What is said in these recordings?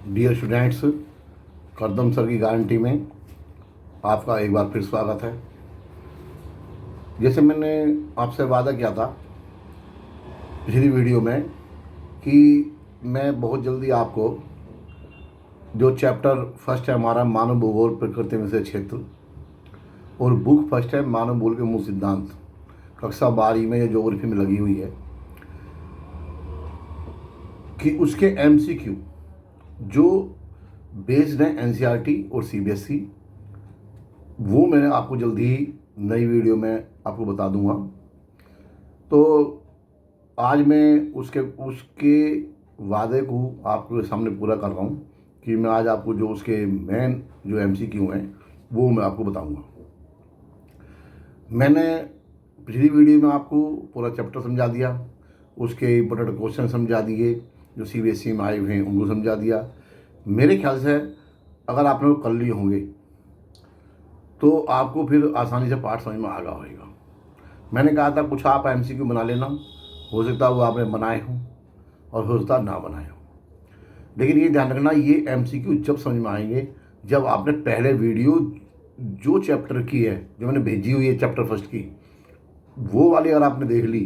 Dear students, करदम sir की guarantee में आपका एक बार फिर स्वागत है। जैसे मैंने आपसे वादा किया था पिछली वीडियो में कि मैं बहुत जल्दी आपको जो चैप्टर फर्स्ट है हमारा मानव भूगोल प्रकृति में से क्षेत्र, और बुक फर्स्ट है मानव भूगोल के मूल सिद्धांत, कक्षा 12 में या ज्योग्राफी में लगी हुई है, कि उसके MCQ जो बेस्ड है NCERT और CBSE, वो मैं आपको जल्दी ही नई वीडियो में आपको बता दूंगा। तो आज मैं उसके वादे को आपके सामने पूरा कर रहा हूँ कि मैं आज आपको जो उसके मेन जो MCQ हैं वो मैं आपको बताऊंगा। मैंने पिछली वीडियो में आपको पूरा चैप्टर समझा दिया, उसके इंपॉर्टेंट क्वेश्चन समझा दिए, जो CBSE में आए हुए हैं उनको समझा दिया। मेरे ख्याल से अगर आपने वो कर लिए होंगे तो आपको फिर आसानी से पाठ समझ में आ गया होगा। मैंने कहा था कुछ आप MCQ बना लेना, हो सकता है वो आपने बनाए हों और हो सकता ना बनाए हों, लेकिन ये ध्यान रखना ये MCQ जब समझ में आएंगे जब आपने पहले वीडियो जो चैप्टर की है, जो मैंने भेजी हुई है चैप्टर फर्स्ट की, वो वाली अगर आपने देख ली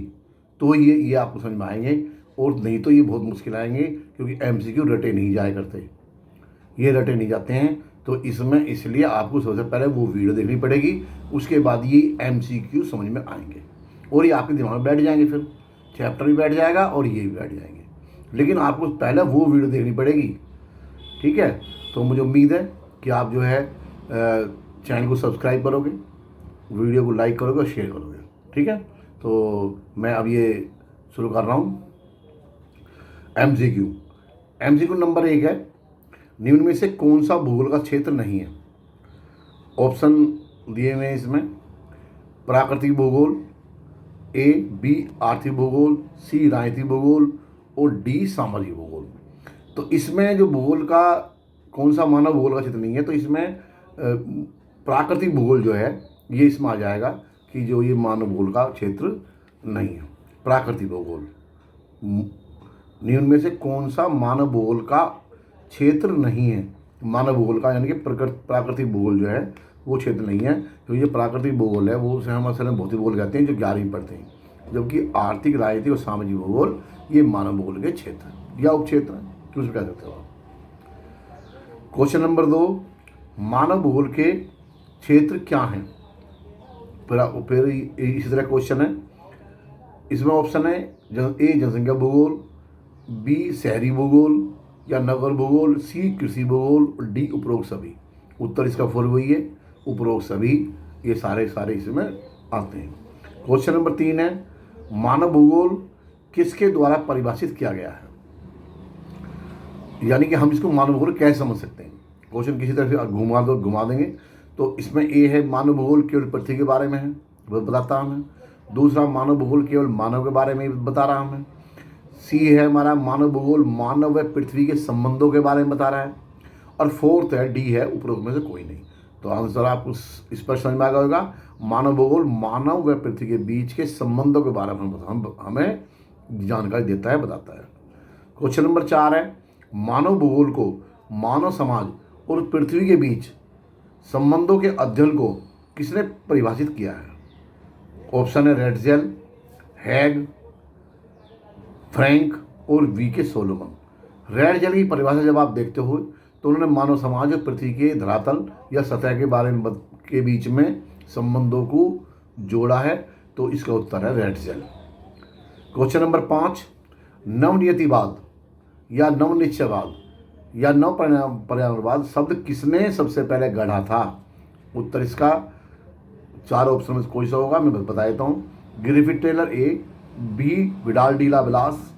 तो ये आपको समझ में आएंगे, और नहीं तो ये बहुत मुश्किल आएंगे क्योंकि MCQ रटे नहीं जाया करते, ये रटे नहीं जाते हैं। तो इसमें इसलिए आपको सबसे पहले वो वीडियो देखनी पड़ेगी, उसके बाद ये MCQ समझ में आएंगे और ये आपके दिमाग में बैठ जाएंगे, फिर चैप्टर भी बैठ जाएगा और ये भी बैठ जाएंगे। लेकिन आपको पहले वो वीडियो देखनी पड़ेगी, ठीक है। तो मुझे उम्मीद है कि आप जो है चैनल को सब्सक्राइब करोगे, वीडियो को लाइक करोगे और शेयर करोगे, ठीक है। तो मैं अब ये शुरू कर रहा हूँ। MCQ नंबर 1 है, निम्न में से कौन सा भूगोल का क्षेत्र नहीं है? ऑप्शन दिए हुए हैं इसमें, प्राकृतिक भूगोल, A, B आर्थिक भूगोल, C राजनीतिक भूगोल और D सामाजिक भूगोल। तो इसमें जो भूगोल का कौन सा मानव भूगोल का क्षेत्र नहीं है, तो इसमें प्राकृतिक भूगोल जो है ये इसमें आ जाएगा कि जो ये मानव भूगोल का क्षेत्र नहीं है। प्राकृतिक भूगोल, निम्न में से कौन सा मानव भूगोल का क्षेत्र नहीं है? मानव भूगोल का यानी कि प्राकृतिक भूगोल जो है वो क्षेत्र नहीं है। तो ये प्राकृतिक भूगोल है वो उसे हम असल में भौतिक भूगोल कहते हैं, जो 11वीं पढ़ते हैं, जबकि आर्थिक, राजनीतिक और सामाजिक भूगोल ये मानव भूगोल के क्षेत्र या उपक्षेत्र है, कुछ कह सकते हो आप। क्वेश्चन नंबर 2, मानव भूगोल के क्षेत्र क्या हैं? फिर इसी तरह क्वेश्चन है, इसमें ऑप्शन है A जनसंख्या भूगोल, B शहरी भूगोल या नगर भूगोल, C कृषि भूगोल और D उपरोक्त सभी। उत्तर इसका फुल वही है, उपरोक्त सभी, ये सारे इसमें आते हैं। क्वेश्चन नंबर 3 है, मानव भूगोल किसके द्वारा परिभाषित किया गया है? यानी कि हम इसको मानव भूगोल कैसे समझ सकते हैं? क्वेश्चन किसी तरह से घुमा देंगे। तो इसमें A है मानव भूगोल केवल पृथ्वी के बारे में है, वो बताता हमें। दूसरा, मानव भूगोल केवल मानव के बारे में बता रहा हमें। C है हमारा मानव भूगोल मानव व पृथ्वी के संबंधों के बारे में बता रहा है। और फोर्थ है D है उपरोक्त में से कोई नहीं। तो आंसर आपको इस पर समझ में आ गया होगा, मानव भूगोल मानव व पृथ्वी के बीच के संबंधों के बारे में हमें जानकारी देता है, बताता है। क्वेश्चन नंबर 4 है, मानव भूगोल को मानव समाज और पृथ्वी के बीच संबंधों के अध्ययन को किसने परिभाषित किया है? ऑप्शन है रेडजेल, हैग, फ्रैंक और VK सोलोमन। रेडजेल की परिभाषा जब आप देखते हो तो उन्होंने मानव समाज और पृथ्वी के धरातल या सतह के बारे में के बीच में संबंधों को जोड़ा है, तो इसका उत्तर है रेडजेल। क्वेश्चन नंबर 5, नवनियतिवाद या नवनिश्चयवाद या नव पर्यावरणवाद शब्द किसने सबसे पहले गढ़ा था? उत्तर इसका 4 ऑप्शन में कोई सा होगा, मैं बता देता हूँ। Griffith Taylor A, B Vidal de la Blache,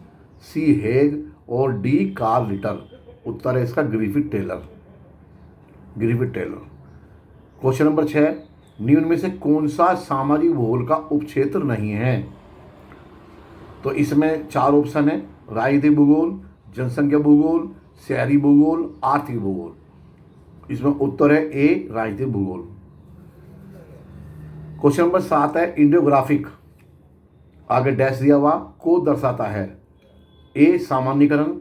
C हेग और D कार्ल रिटर। उत्तर है इसका ग्रिफिथ टेलर। क्वेश्चन नंबर 6, निम्न में से कौन सा सामाजिक भूगोल का उपक्षेत्र नहीं है? तो इसमें 4 ऑप्शन है, राजनीतिक भूगोल, जनसंख्या भूगोल, शहरी भूगोल, आर्थिक भूगोल। इसमें उत्तर है A राजनीतिक भूगोल। क्वेश्चन नंबर 7 है, इंडियोग्राफिक आगे डैश दिया हुआ को दर्शाता है? A सामान्यकरण,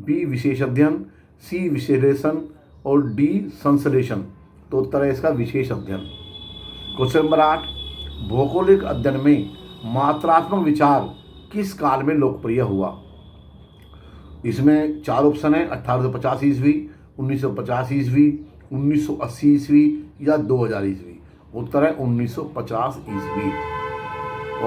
B विशेष अध्ययन, सी विश्लेषण और डी संश्लेषण। तो उत्तर है इसका विशेष अध्ययन। क्वेश्चन नंबर 8, भौगोलिक अध्ययन में मात्रात्मक विचार किस काल में लोकप्रिय हुआ? इसमें 4 ऑप्शन है, 1850 ईस्वी, 1950 ईस्वी, 1980 ईस्वी या 2000 ईस्वी। उत्तर है 1950 ईस्वी।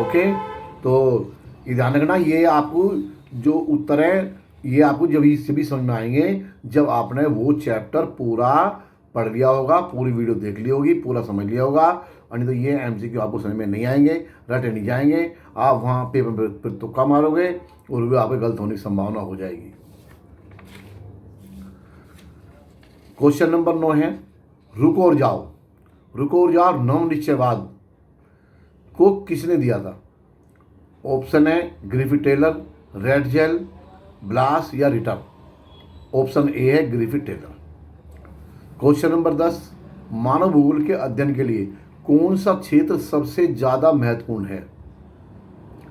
ओके, तो ये ध्यान रखना, ये आपको जो उत्तर है ये आपको जब इससे भी समझ में आएंगे जब आपने वो चैप्टर पूरा पढ़ लिया होगा, पूरी वीडियो देख ली होगी, पूरा समझ लिया होगा। और नहीं तो ये एमसीक्यू आपको समझ में नहीं आएंगे, रटे नहीं जाएंगे, आप वहाँ पेपर पर तुक्का मारोगे और भी आपके गलत होने की संभावना हो जाएगी। क्वेश्चन नंबर 9 है, रुको और जाओ। रुको और जाओ नवनिश्चयवाद को किसने दिया था? ऑप्शन है ग्रिफिथ टेलर, रेडजेल, ब्लास या रिटर। ऑप्शन ए है ग्रिफिथ टेलर। क्वेश्चन नंबर 10, मानव भूगोल के अध्ययन के लिए कौन सा क्षेत्र सबसे ज़्यादा महत्वपूर्ण है?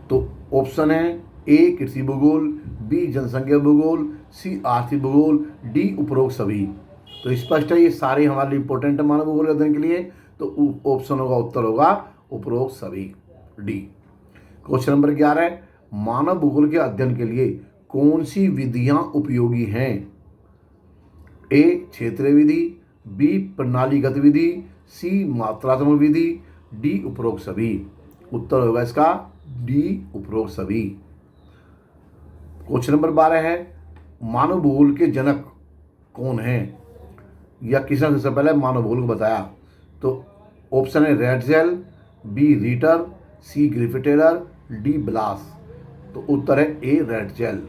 तो ऑप्शन है ए कृषि भूगोल, बी जनसंख्या भूगोल, सी आर्थिक भूगोल, डी उपरोक्त सभी। तो स्पष्ट है ये सारे हमारे लिए इंपॉर्टेंट है मानव भूगोल के अध्ययन के लिए। तो ऑप्शन होगा, उत्तर होगा उपरोक्त सभी, डी। क्वेश्चन नंबर 11, मानव भूगोल के अध्ययन के लिए कौन सी विधियां उपयोगी हैं? ए क्षेत्रीय विधि, बी प्रणालीगत विधि, सी मात्रात्मक विधि, डी उपरोक्त सभी। उत्तर होगा इसका डी उपरोक्त सभी। क्वेश्चन नंबर 12 है, मानव भूगोल के जनक कौन हैं या किसने सबसे पहले मानव भूगोल को बताया? तो ऑप्शन है रेडजेल, बी रीटर, सी ग्रिफिथ टेलर, डी ब्लास। तो उत्तर है ए रेडजेल।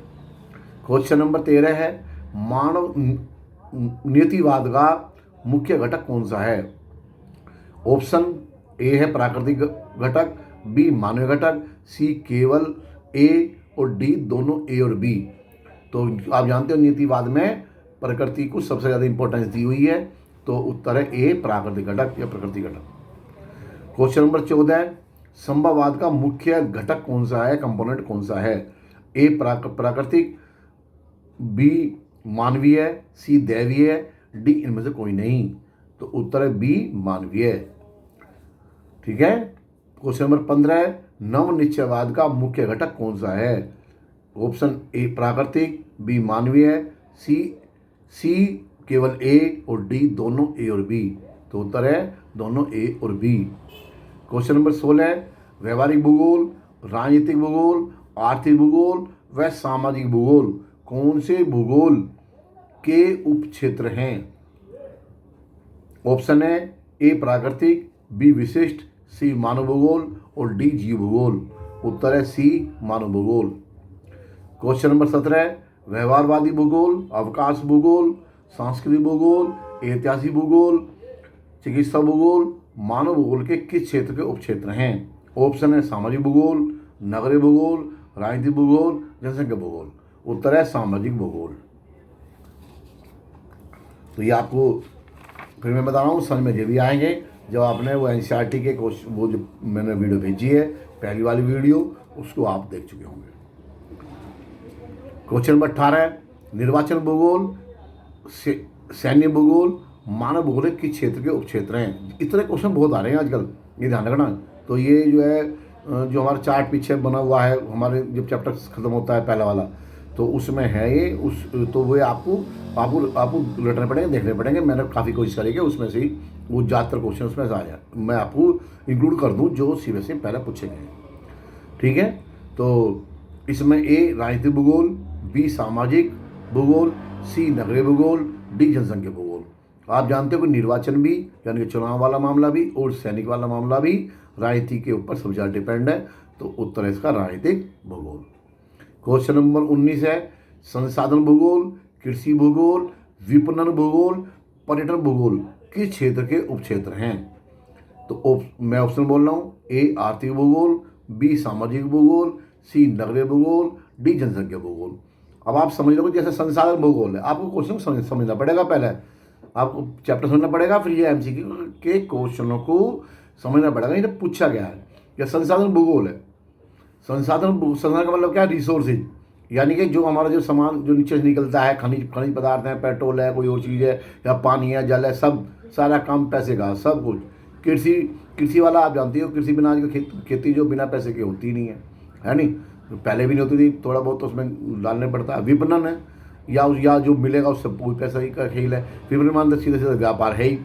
क्वेश्चन नंबर 13 है, मानव नियतिवाद का मुख्य घटक कौन सा है? ऑप्शन ए है प्राकृतिक घटक, बी मानवीय घटक, सी केवल ए और डी दोनों ए और बी। तो आप जानते हो नियतिवाद में प्रकृति को सबसे ज़्यादा इंपॉर्टेंस दी हुई है। तो उत्तर है ए प्राकृतिक घटक या प्रकृति घटक। क्वेश्चन नंबर 14, संभववाद का मुख्य घटक कौन सा है, कंपोनेंट कौन सा है? ए प्राकृतिक, बी मानवीय, सी दैवीय, डी इनमें से कोई नहीं। तो उत्तर है बी मानवीय। ठीक है। क्वेश्चन नंबर 15, नवनिश्चयवाद का मुख्य घटक कौन सा है? ऑप्शन ए प्राकृतिक, बी मानवीय, सी केवल ए और डी दोनों ए और बी। तो उत्तर है दोनों ए और बी। क्वेश्चन नंबर 16, व्यवहारिक भूगोल, राजनीतिक भूगोल, आर्थिक भूगोल व सामाजिक भूगोल कौन से भूगोल के उपक्षेत्र हैं? ऑप्शन है ए प्राकृतिक, बी विशिष्ट, सी मानव भूगोल और डी जीव भूगोल। उत्तर है सी मानव भूगोल। क्वेश्चन नंबर 17, व्यवहारवादी भूगोल, अवकाश भूगोल, सांस्कृतिक भूगोल, ऐतिहासिक भूगोल, चिकित्सा भूगोल मानव भूगोल के किस क्षेत्र के उपक्षेत्र हैं? ऑप्शन है सामाजिक भूगोल, नगरीय भूगोल, राजनीतिक भूगोल, जनसंख्या भूगोल। उत्तर है सामाजिक भूगोल। तो ये आपको फिर मैं बता रहा हूँ समझ में ये भी आएंगे जब आपने वो एनसीईआरटी के क्वेश्चन, वो जो मैंने वीडियो भेजी है पहली वाली वीडियो, उसको आप देख चुके होंगे। क्वेश्चन नंबर 18, निर्वाचन भूगोल, सैन्य भूगोल, मानव भूगोल किस क्षेत्र के उपक्षेत्र हैं? इतने क्वेश्चन बहुत आ रहे हैं आजकल, ये ध्यान रखना। तो ये जो है जो हमारा चार्ट पीछे बना हुआ है, हमारे जब चैप्टर खत्म होता है पहला वाला, तो उसमें है ये तो वो आपको रटने पड़ेंगे, देखने पड़ेंगे। मैंने काफ़ी कोशिश करी कि उसमें से ही वो ज़्यादातर क्वेश्चन उसमें से आ जाए, मैं आपको इंक्लूड कर दूँ जो सीबीएसई से पहले पूछे गए। ठीक है। तो इसमें ए राजनीतिक भूगोल, बी सामाजिक भूगोल, सी नगरीय भूगोल, डी जनसंख्या भूगोल। आप जानते हो कि निर्वाचन भी यानी कि चुनाव वाला मामला भी और सैनिक वाला मामला भी राजनीति के ऊपर सबसे ज़्यादा डिपेंड है। तो उत्तर है इसका राजनीतिक भूगोल। क्वेश्चन नंबर 19 है, संसाधन भूगोल, कृषि भूगोल, विपणन भूगोल, पर्यटन भूगोल किस क्षेत्र के उपक्षेत्र हैं? तो मैं ऑप्शन बोल रहा हूँ, ए आर्थिक भूगोल, बी सामाजिक भूगोल, सी नगरीय भूगोल, डी जनसंख्या भूगोल। अब आप समझ लो जैसे संसाधन भूगोल है, आपको क्वेश्चन समझना पड़ेगा, पहले आपको चैप्टर समझना पड़ेगा, फिर ये एमसीक्यू के क्वेश्चनों को समझना पड़ेगा। ये पूछा गया है या संसाधन भूगोल है। संसाधन का मतलब क्या है? रिसोर्सेज। यानी कि जो हमारा जो सामान जो नीचे से निकलता है, खनिज खनिज पदार्थ हैं, पेट्रोल है, कोई और चीज़ है, या पानी है, जल है, सब सारा काम पैसे का, सब कुछ। कृषि कृषि वाला आप जानते हो, कृषि बिना आज खेती जो बिना पैसे की होती नहीं है नहीं? तो पहले भी नहीं होती थी, थोड़ा बहुत तो उसमें डालने पड़ता है। विपणन है, या जो मिलेगा उससे पूरी पैसा ही का खेल है। विपणन तो सीधे सीधे व्यापार है ही,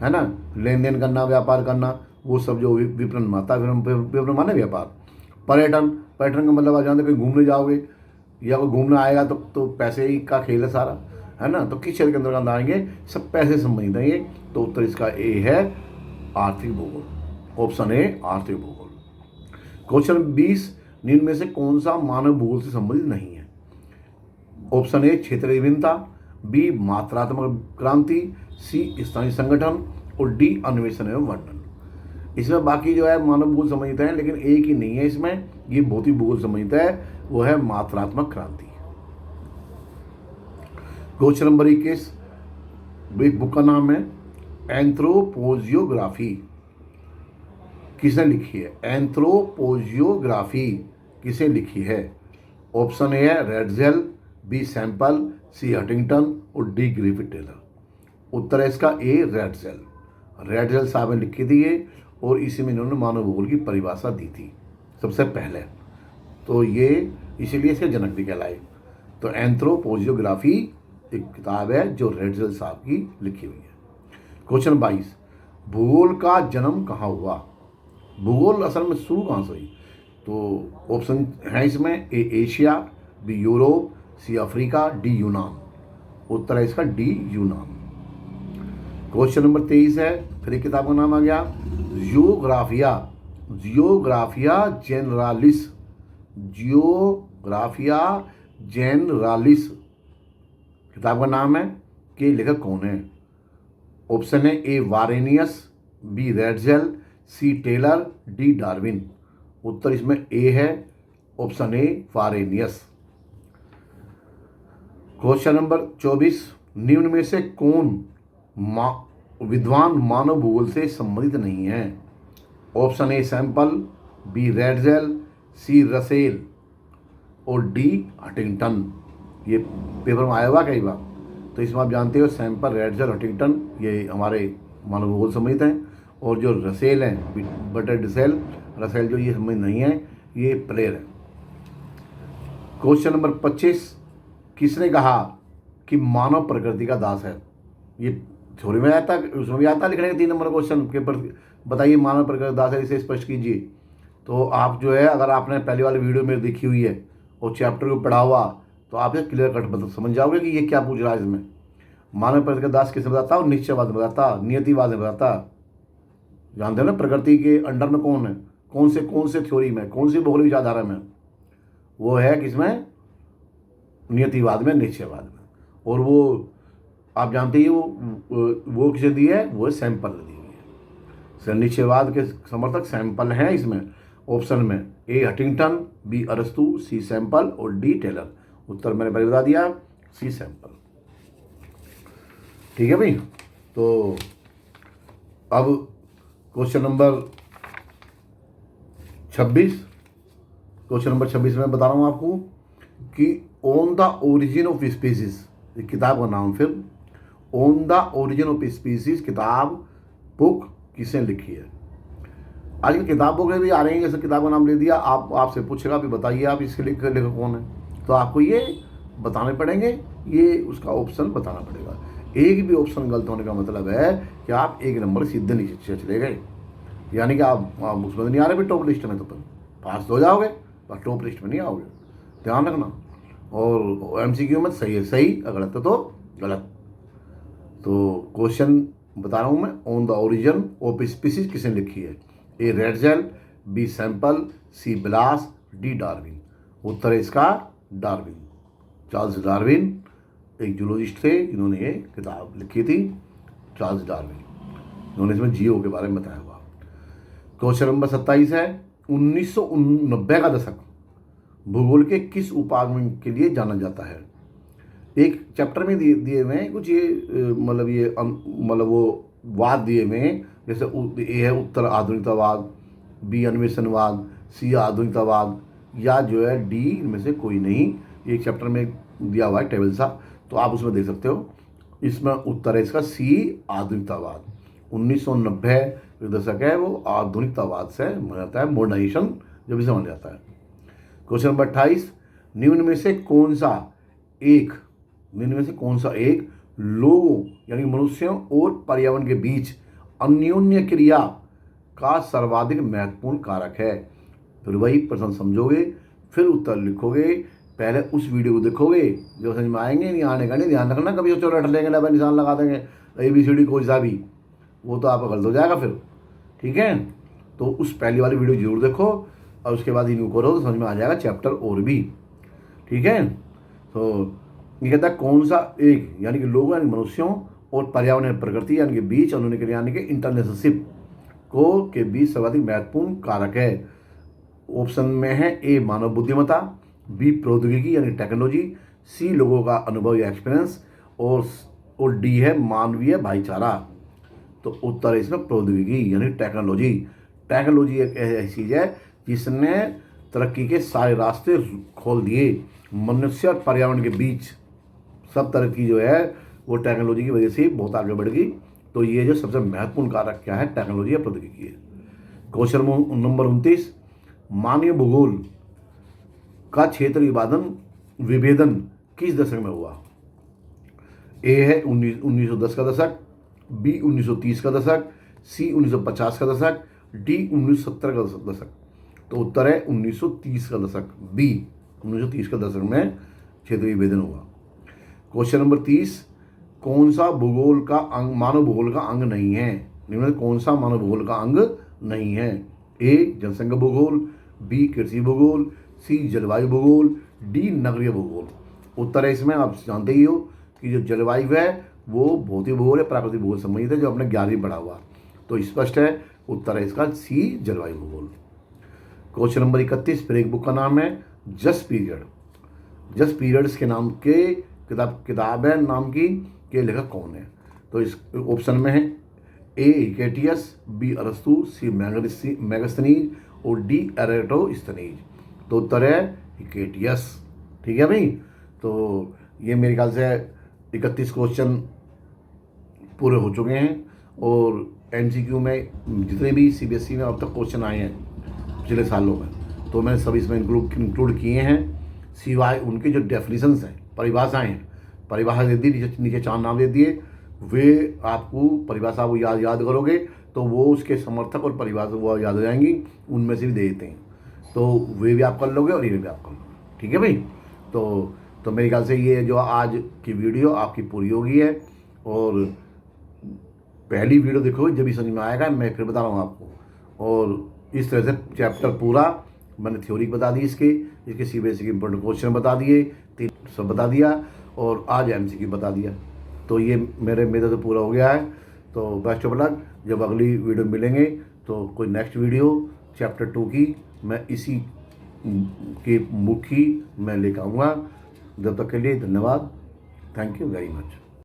है ना? लेन देन करना, व्यापार करना, वो सब जो विपणन माता है। विपणन माने व्यापार। पर्यटन, पर्यटन का मतलब आप जानते कहीं घूमने जाओगे या कोई घूमने आएगा तो पैसे ही का खेल है सारा, है ना? तो किस क्षेत्र के अंदर आएंगे, सब पैसे संबंधित है ये। तो उत्तर इसका ए है, आर्थिक भूगोल। ऑप्शन ए आर्थिक भूगोल। क्वेश्चन 20, निम्न में से कौन सा मानव भूगोल से संबंधित नहीं है? ऑप्शन ए क्षेत्रीय विभिन्नता, बी मात्रात्मक क्रांति, सी स्थानीय संगठन, और डी अन्वेषण एवं वर्णन। इसमें बाकी जो है मानव भूगोल संबंधित है, लेकिन एक ही नहीं है इसमें, ये भौतिक भूगोल संबंधित है, वो है मात्रात्मक क्रांति। क्वेश्चन नंबर 21, एक बुक का नाम है एंथ्रोपोजियोग्राफी, किसने लिखी है? एंथ्रोपोजियोग्राफी किसने लिखी है? ऑप्शन ए है रेडजेल, बी सैंपल, सी हटिंगटन, और डी ग्रिफिथ टेलर। उत्तर है इसका ए रेडजेल। रेडजेल साहब ने लिखी थी ये, और इसी में इन्होंने मानव भूगोल की परिभाषा दी थी सबसे पहले, तो ये इसीलिए इसके जनक भी कहलाए। तो एंथ्रोपोजियोग्राफी एक किताब है जो रेडजेल साहब की लिखी हुई है। क्वेश्चन 22, भूगोल का जन्म कहाँ हुआ? भूगोल असल में शुरू कहाँ से हुई? तो ऑप्शन है इसमें, A Asia, B Europe, C Africa, D यूनान। उत्तर है इसका डी यूनान। क्वेश्चन नंबर 23 है, फिर एक किताब का नाम आ गया जियोग्राफिया, जियोग्राफिया जेनरालिस, जियोग्राफिया जेनरालिस किताब का नाम है, कि लेखक कौन है? ऑप्शन है ए वारेनियस, बी रेडजेल, सी टेलर, डी डार्विन। उत्तर इसमें ए है, ऑप्शन ए वारेनियस। क्वेश्चन नंबर 24, निम्न में से कौन विद्वान मानव भूगोल से संबंधित नहीं है? Option A Semple, B Ratzel, C Russell, और डी हटिंगटन। ये पेपर में आया हुआ कई बार, तो इसमें आप जानते हो सैंपल, रेडजेल, हटिंगटन ये हमारे मानव भूगोल संबंधित हैं, और जो रसेल हैं, बटर डिसेल, रसेल जो ये संबंधित नहीं है, ये प्लेयर है। क्वेश्चन नंबर 25, किसने कहा कि मानव प्रकृति का दास है? ये थ्योरी में आता है, उसमें भी आता है लिखने का 3 नंबर क्वेश्चन के पर, बताइए मानव प्रकृति का दास है, इसे स्पष्ट कीजिए। तो आप जो है, अगर आपने पहले वाली वीडियो में देखी हुई है और चैप्टर को पढ़ा हुआ, तो आप ये क्लियर कट समझ जाओगे कि ये क्या पूछ रहा है इसमें। मानव प्रकृति का दास किसने बताता है? निश्चयवाद में बताता, नियतिवाद में बताता। जानते हो ना प्रकृति के अंडर में कौन है, कौन से थ्योरी में, कौन सी भौगोलिक विचारधारा में? वो है किसमें? नियतिवाद में, निश्चयवाद में। और वो आप जानते ही वो किसे दी है? वो सैंपल दी हुई है। निश्चयवाद के समर्थक सैंपल हैं इसमें। ऑप्शन में ए हटिंगटन, बी अरस्तु, सी सैंपल, और डी टेलर। उत्तर मैंने पहले बता दिया, सी सैंपल। ठीक है भाई। तो अब क्वेश्चन नंबर 26, क्वेश्चन नंबर 26 में बता रहा हूँ आपको कि on the origin of species, किताब का नाम, फिर on the origin of species किताब, बुक किसने लिखी है? आजकल किताबों के भी आ रहे हैं, जैसे किताब का नाम ले दिया, आपसे पूछेगा भी बताइए आप इसके लेखक कौन है, तो आपको ये बताने पड़ेंगे, ये उसका ऑप्शन बताना पड़ेगा। एक भी ऑप्शन गलत होने का मतलब है कि आप 1 नंबर सीधे नीचे चले गए, यानी कि आप उसमें तो नहीं आ रहे भी टॉप लिस्ट में, तो पास हो जाओगे पर टॉप लिस्ट में नहीं आओगे, ध्यान रखना। और MCQ में सही है सही, गलत है तो गलत। तो क्वेश्चन बता रहा हूँ मैं, on the origin of species किसने लिखी है? ए रेडजेल, बी सैंपल, सी ब्लास, डी डार्विन। उत्तर है इसका डार्विन। चार्ल्स डार्विन एक जूलॉजिस्ट थे, इन्होंने ये किताब लिखी थी, चार्ल्स डार्विन। इन्होंने इसमें जियो के बारे में बताया हुआ। क्वेश्चन नंबर 27 है, 1990 का दशक भूगोल के किस उपागम के लिए जाना जाता है? एक चैप्टर में दिए हुए हैं कुछ, ये मतलब वो वाद दिए हुए हैं, जैसे ए है उत्तर आधुनिकतावाद, बी अन्वेषणवाद, सी आधुनिकतावाद, या जो है डी इनमें से कोई नहीं, एक चैप्टर में दिया हुआ है टेबल सा, तो आप उसमें देख सकते हो। इसमें उत्तर है इसका सी, आधुनिकतावाद। 1990 जो दशक है वो आधुनिकतावाद से माना जाता है, मॉडर्नाइजेशन जब इसे माना जाता है। क्वेश्चन नंबर 28, निम्न में से कौन सा एक लोगों यानी मनुष्यों और पर्यावरण के बीच अन्योन्य क्रिया का सर्वाधिक महत्वपूर्ण कारक है? फिर वही प्रश्न समझोगे, फिर उत्तर लिखोगे, पहले उस वीडियो को देखोगे, जो समझ में आएंगे नहीं आने का नहीं ध्यान रखना, कभी सोचो रट लेंगे ना निशान लगा देंगे ABCD कोई सा भी, वो तो आपका गलत हो जाएगा फिर। ठीक है, तो उस पहली वाली वीडियो जरूर देखो और उसके बाद रिव्यू करो तो समझ में आ जाएगा चैप्टर और भी। ठीक है, तो ये कहता है कौन सा एक यानी कि लोगों यानी मनुष्यों और पर्यावरण प्रकृति यानी कि बीच अन्योन्य क्रिया यानी कि इंटरनेशनशिप को के बीच सर्वाधिक महत्वपूर्ण कारक है। ऑप्शन में है ए मानव बुद्धिमत्ता, बी प्रौद्योगिकी यानी टेक्नोलॉजी, सी लोगों का अनुभव या एक्सपीरियंस, और डी है मानवीय भाईचारा। तो उत्तर है इसमें प्रौद्योगिकी यानी टेक्नोलॉजी। टेक्नोलॉजी एक ऐसी चीज़ है जिसने तरक्की के सारे रास्ते खोल दिए। मनुष्य और पर्यावरण के बीच सब तरक्की जो है वो टेक्नोलॉजी की वजह से बहुत आगे बढ़ गई। तो ये जो सबसे महत्वपूर्ण कारक क्या है, टेक्नोलॉजी या प्रौद्योगिकी है। क्वेश्चन नंबर 29, मानवीय भूगोल का क्षेत्र विभेदन किस दशक में हुआ? ए है 1910 का दशक, बी 1930 का दशक, सी 1950 का दशक, डी 1970 का दशक। तो उत्तर है 1930 का दशक, बी 1930 का दशक में क्षेत्रीय विभेदन हुआ। क्वेश्चन नंबर 30, कौन सा भूगोल का अंग मानव भूगोल का अंग नहीं है? निम्न कौन सा मानव भूगोल का अंग नहीं है? ए जनसंख्या भूगोल, बी कृषि भूगोल, सी जलवायु भूगोल, डी नगरीय भूगोल। उत्तर है इसमें आप जानते ही हो कि जो जलवायु है वो भौतिक भूगोल है, प्राकृतिक भूगोल संबंधित है, जो अपने 11वीं पढ़ा हुआ। तो स्पष्ट है, उत्तर है इसका सी जलवायु भूगोल। क्वेश्चन नंबर 31, ब्रेक बुक का नाम है जस्ट पीरियड। जस्ट पीरियड्स के नाम के किताब है नाम की, के लेखक कौन है? तो इस ऑप्शन में है ए हिकेटियस, बी अरस्तु, सी मैगस्थनीज और डी एरेटोस्थनीज। तो उत्तर है हिकेटियस। ठीक है भाई, तो ये मेरे ख्याल से 31 क्वेश्चन पूरे हो चुके हैं। और MCQ में जितने भी CBSE में अब तक क्वेश्चन आए हैं पिछले सालों में, तो मैंने सब इसमें इंक्लूड किए हैं, सिवाय उनके जो डेफिनेशंस हैं, परिभाषाएं हैं। परिभाषा दे दी, नीचे 4 नाम दे दिए, वे आपको परिभाषा वो याद करोगे तो वो उसके समर्थक और परिभाषा वो याद हो जाएंगी, उनमें से भी दे देते हैं, तो वे भी आप कर लोगे और ये भी आप कर लोगे। ठीक है भाई, तो मेरे ख्याल से ये जो आज की वीडियो आपकी पूरी होगी है। और पहली वीडियो देखोगे जब भी समझ में आएगा, मैं फिर बता रहा हूँ आपको। और इस तरह से चैप्टर पूरा मैंने थ्योरी बता दी, इसके CBSE के इंपॉर्टेंट क्वेश्चन बता दिए, 3 सब बता दिया, और आज MCQ बता दिया। तो ये मेरे से पूरा हो गया है। तो बेस्ट ऑफ लक, जब अगली वीडियो मिलेंगे तो कोई नेक्स्ट वीडियो चैप्टर 2 की मैं इसी के मुखी मैं लेकर आऊँगा। जब तक के लिए धन्यवाद, थैंक यू वेरी मच।